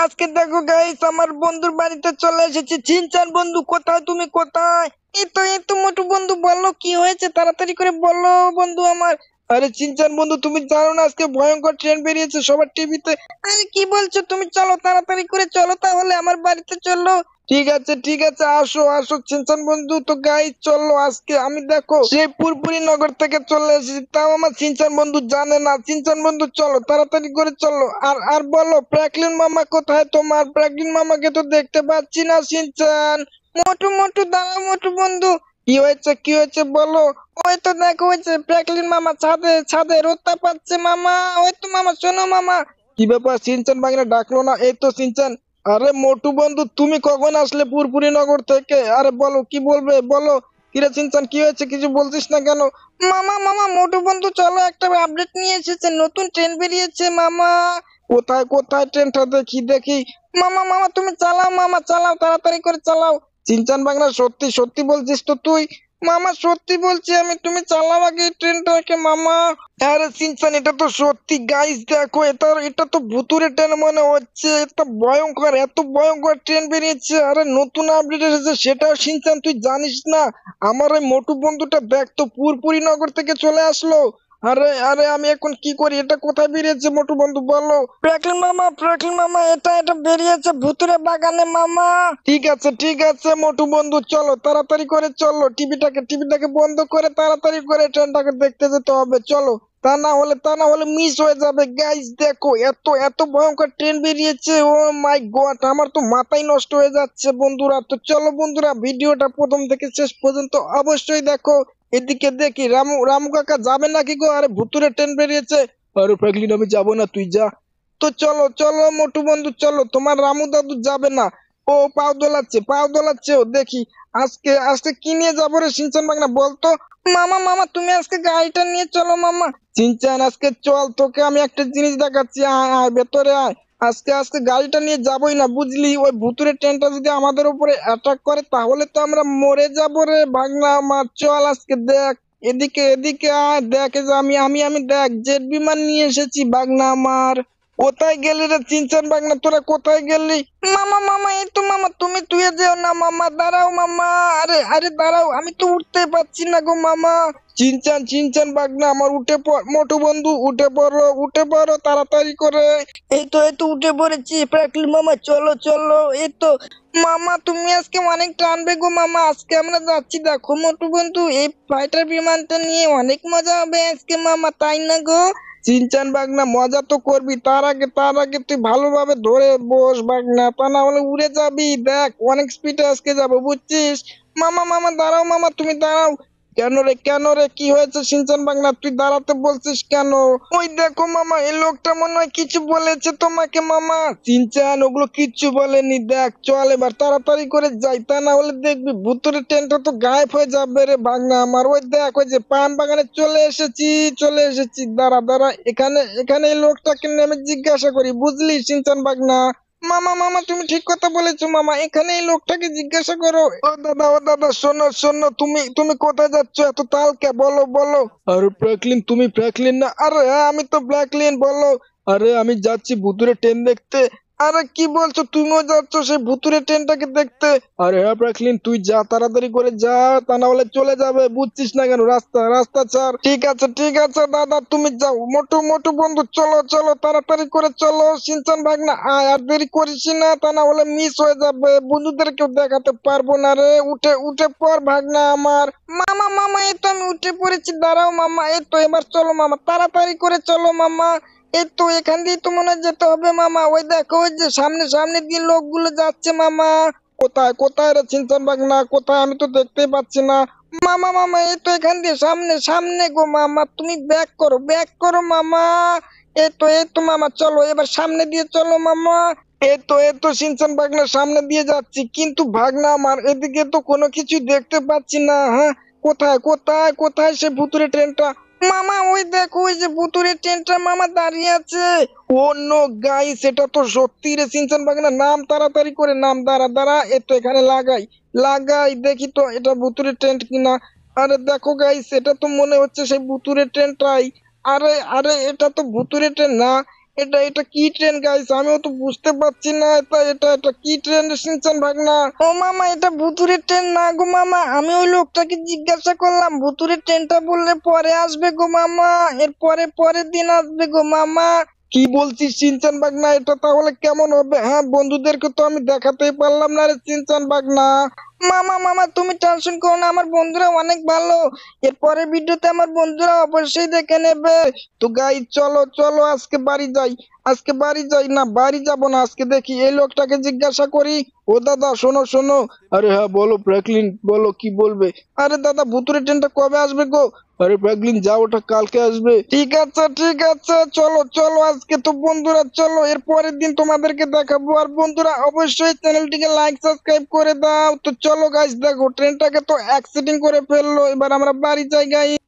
আজকে দেখো গাইস, আমার বন্ধুর বাড়িতে চলে এসেছি। চিনচান বন্ধু, কোথায় তুমি, কোথায়? এই তো মোটু বন্ধু, বলো কি হয়েছে, তাড়াতাড়ি করে বলো বন্ধু আমার। আরে চিনচান বন্ধু, তুমি জানো না আজকে ভয়ঙ্কর ট্রেন বেরিয়েছে সবার টিভিতে। আরে কি বলছো তুমি? চলো তাড়াতাড়ি করে চলো, তাহলে আমার বাড়িতে চলো। ঠিক আছে, আসো আসো চিনচান বন্ধু। তো গাইস চলো, আজকে আমি দেখো সেই পুরপুরি নগর থেকে চলে এসেছি, তাও আমার চিনচান বন্ধু জানে না। চিনচান বন্ধু চলো তাড়াতাড়ি করে চলো। আর আর বলো, প্র্যাকলিন মামা কোথায় তোমার? প্র্যাকলিন মামাকে তো দেখতে পাচ্ছি না চিনচান। মোটু মোটু দাঁড়াও মোটু বন্ধু। কি হয়েছে বলো। ওই তো দেখো, হয়েছে প্র্যাকলিন মামা ছাদে ছাদে রোদটা পাচ্ছে মামা। ওই তো মামা, শোনো মামা। কি ব্যাপার, সিনচান বাগিনা ডাকলো না? এই তো সিনচান। আরে মোটু বন্ধু, তুমি কখন আসলে পুরপুরি নগর থেকে? আরে বলো, কি বলবে বলো। কিরে চিনচান, কি হয়েছে, কিছু বলছিস না কেন? মামা মামা, মোটু বন্ধু চলো, একটা আপডেট নিয়ে এসেছে, নতুন ট্রেন বেরিয়েছে মামা। কোথায় কোথায় ট্রেনটা, দেখি দেখি। মামা মামা তুমি চালাও মামা, চালাও তাড়াতাড়ি করে চালাও। চিনচান বাংলা, সত্যি সত্যি বলছিস তো তুই? মামা সত্যি বলছি আমি, তুমি চালাও আগে এই ট্রেনটাকে মামা। আরে সিনচান, এটা তো সত্যি গাইস, দেখো এটা এটা তো ভুতুরে ট্রেন মনে হচ্ছে। এটা ভয়ঙ্কর, এত ভয়ঙ্কর ট্রেন বেরিয়েছে। আরে নতুন আপডেট এসেছে, সেটাও সিনচান তুই জানিস না? আমার ওই মোটু বন্ধুটা দেখ তো, পুরপুরি নগর থেকে চলে আসলো। আরে আরে আমি এখন কি করি? এটা কোথায় বেরিয়েছে মোটু বন্ধু বলো। প্রাকলিন মামা, এটা এটা বেরিয়েছে ভুতুরে বাগানে মামা। ঠিক আছে মোটু বন্ধু, চলো তাড়াতাড়ি করে চলো। টিভিটাকে বন্ধ করে তাড়াতাড়ি করে ট্রেনটাকে দেখতে যেতে হবে, চলো। তা না হলে মিস হয়ে যাবে। গাইস দেখো, এত এত ভয়ঙ্কর ট্রেন বেরিয়েছে, ও মাই গড, আমার তো মাথাই নষ্ট হয়ে যাচ্ছে বন্ধুরা। তো চলো বন্ধুরা, ভিডিওটা প্রথম থেকে শেষ পর্যন্ত অবশ্যই দেখো। এদিকে দেখি রামু রামু কাকা যাবে নাকি গো? আরে ভুতুরে ট্রেন বেরিয়েছে। আরে ফ্র্যাঙ্কলিন, আমি যাবো না, তুই যা। তো চলো চলো মোটু বন্ধু চলো, তোমার রামু দাদু যাবে না। ও পাও দোলাচ্ছে ও, দেখি। আজকে আজকে কি নিয়ে যাবো রে সিনচান বাগনা, বলতো। মামা মামা, তুমি আজকে গাড়িটা নিয়ে চলো মামা। চিনচান আজকে চল, তোকে আমি একটা জিনিস দেখাচ্ছি, আয় আয় ভেতরে আয়। আজকে আজকে গাড়িটা নিয়ে যাবোই না, বুঝলি? ওই ভুতুরে ট্রেনটা যদি আমাদের উপরে অ্যাটাক করে, তাহলে তো আমরা মরে যাবো রে ভাগনা আমার। চল আজকে দেখ, এদিকে এদিকে আয়, দেখ এই যে আমি দেখ জেট বিমান নিয়ে এসেছি ভাগনা আমার। কোথায় গেলি রে চিনচান ভাগনা, তোরা কোথায় গেলি? মামা মামা, এই তো মামা, তুমি তুই যেও না মামা, দাঁড়াও মামা। আরে আরে দাঁড়াও, আমি তো উঠতে পারছি না গো মামা। চিনচান ভাগনা আমার, উঠে পড় মোটু বন্ধু, উঠে পড়ো তাড়াতাড়ি করে। এই তো উঠে পড়েছি প্রাকলিন মামা, চলো চলো। এই তো মামা, তুমি আজকে অনেক টানবে গো মামা। আজকে আমরা যাচ্ছি দেখো মোটু বন্ধু, এই ফাইটার বিমানটা নিয়ে অনেক মজা হবে আজকে মামা, তাই না গো? চিনচান বাগনা, মজা তো করবি, তার আগে তুই ভালোভাবে ধরে বস বাগনা, তা না হলে উড়ে যাবি। দেখ অনেক স্পিডে আজকে যাবো, বুঝছিস? মামা মামা দাঁড়াও মামা, তুমি দাঁড়াও। কেন রে কি হয়েছে সিনচান বাগনা, তুই দাঁড়াতে বলছিস কেন? ওই দেখো মামা, এই লোকটা মনে হয় কিছু বলেছে তোমাকে মামা। সিনচান ওগুলো কিচ্ছু বলেনি, দেখ চল এবার তাড়াতাড়ি করে যাই, তা না হলে দেখবি ভুতুরে ট্রেনটা তো গায়েব হয়ে যাবে রে ভাগনা আমার। ওই দেখ, ওই যে পান বাগানে চলে এসেছি, দাঁড়া দাঁড়া, এখানে এখানে এই লোকটাকে নেমে জিজ্ঞাসা করি, বুঝলি সিনচান বাগনা? মামা মামা, তুমি ঠিক কথা বলেছো মামা, এখানে এই লোকটাকে জিজ্ঞাসা করো। ও দাদা, শোনো শোনো, তুমি তুমি কোথায় যাচ্ছ এত তালকে, বলো বলো। আরে ফ্র্যাঙ্কলিন, তুমি ফ্র্যাঙ্কলিন না? আরে হ্যাঁ, আমি তো ফ্র্যাঙ্কলিন, বলো। আরে আমি যাচ্ছি ভুতুরে ট্রেন দেখতে। আরে কি বলছো, তুমিও যাচ্ছ সেই ভুতুরে ট্রেনটাকে দেখতে? আরে হ্যাঁ ফ্র্যাঙ্কলিন, তুই যা তাড়াতাড়ি করে যা, তা না হলে চলে যাবে, বুঝছিস না কেন? রাস্তা রাস্তা ছাড়। ঠিক আছে দাদা, তুমি যাও। মোটু মোটু বন্ধু, চলো চলো তাড়াতাড়ি করে চলো। সিনচান ভাগনা আয়, আর দেরি করিস না, তা না হলে মিস হয়ে যাবে, বন্ধুদেরকেও দেখাতে পারবো না রে। উঠে উঠে পড় ভাগনা আমার। মামা মামা, এই তো আমি উঠে পড়েছি, দাঁড়াও মামা। এই তো এবার চলো মামা, তাড়াতাড়ি করে চলো মামা। এই তো এখান দিয়ে তো মনে হয় যেতে হবে মামা। ওই দেখো, ওই যে সামনে সামনে দিয়ে লোকগুলো যাচ্ছে মামা। কোথায় কোথায় রে চিনচান ভাগনা, কোথায়? আমি তো দেখতেই পাচ্ছি না। মামা, এই তো এখান দিয়ে সামনে সামনে গো মামা, তুমি ব্যাক করো মামা। এই তো মামা, চলো এবার সামনে দিয়ে চলো মামা। এই তো সিনচান ভাগনা, সামনে দিয়ে যাচ্ছি, কিন্তু ভাগনা আমার এদিকে তো কোনো কিছু দেখতে পাচ্ছি না। হ্যাঁ, কোথায় সে ভুতুরে ট্রেনটা? মামা ওই দেখো, ওই যে ভুতুরে ট্রেনটা মামা দাঁড়িয়ে আছে। ও নো গাইস, এটা তো সত্যি রে সিনচান ভাগনা, নাম তাড়াতাড়ি করে, নাম, দাঁড়া দাঁড়া, এই তো এখানে লাগাই লাগাই, দেখি তো এটা ভুতুরে ট্রেন কিনা। আরে দেখো গাইস, এটা তো মনে হচ্ছে সেই ভুতুরে ট্রেনটাই। আরে আরে, এটা তো ভুতুরে ট্রেন না, এটা এটা কি ট্রেন গাইস, আমিও তো বুঝতে পারছি না। এটা কি ট্রেন শিনচান ভাগনা? ও মামা, এটা ভুতুরে ট্রেন না গো মামা। আমি ওই লোকটাকে জিজ্ঞাসা করলাম, ভুতুরে ট্রেনটা বললে পরে আসবে গো মামা, এর পরের দিন আসবে গো মামা। কি বলছিস সিনচান বাগনা? এটা তাহলে কেমন হবে? হ্যাঁ, বন্ধুদেরকে তো আমি দেখাতেই পারলাম না রে সিনচান বাগনা। মামা মামা, তুমি টেনশন করো না, আমার বন্ধুরা অনেক ভালো। এর পরের ভিডিওতে আমার বন্ধুরা অবশ্যই দেখে নেবে। তো গাইস, চলো চলো আজকে বাড়ি যাই। আজকে বাড়ি যাই না, বাড়ি যাব না, আজকে দেখি এই লোকটাকে জিজ্ঞাসা করি। ও দাদা, শোনো শোনো। আরে হ্যাঁ বলো ফ্র্যাঙ্কলিন, বলো কি বলবে? আরে দাদা, ভুতুরে ট্রেনটা কবে আসবে গো? আরে ফ্র্যাঙ্কলিন, যা, ওটা কালকে আসবে। ঠিক আছে ঠিক আছে, চলো চলো আজকে তো বন্ধুরা, চলো এর পরের দিন তোমাদেরকে দেখাবো। আর বন্ধুরা অবশ্যই চ্যানেলটিকে লাইক সাবস্ক্রাইব করে দাও। তো চলো গাইস, দেখো ট্রেনটাকে তো অ্যাক্সিডেন্ট করে ফেললো, এবার আমরা বাড়ি যাই গাইস।